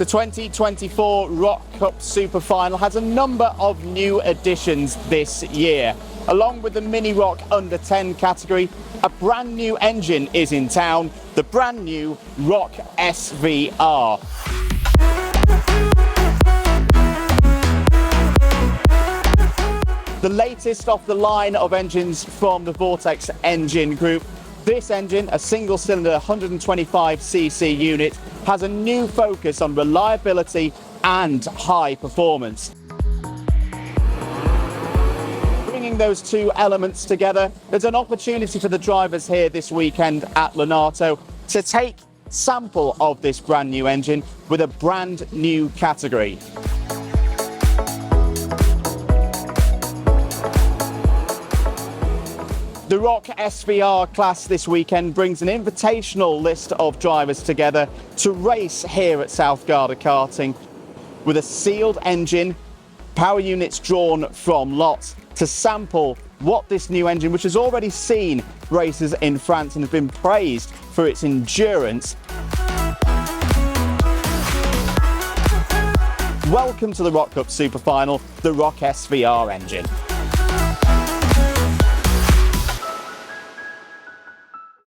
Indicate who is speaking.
Speaker 1: The 2024 ROK Cup Superfinal has a number of new additions this year. Along with the Mini ROK under 10 category, a brand new engine is in town, the brand new ROK SVR. The latest off the line of engines from the Vortex engine group. This engine, a single-cylinder 125cc unit, has a new focus on reliability and high performance. Bringing those two elements together, there's an opportunity for the drivers here this weekend at Łonato to take sample of this brand new engine with a brand new category. The ROK SVR class this weekend brings an invitational list of drivers together to race here at 𝗥𝗡𝗨𝗥 with a sealed engine, power units drawn from lots to sample what this new engine, which has already seen races in France and has been praised for its endurance. Welcome to the ROK Cup Superfinal, the ROK SVR engine.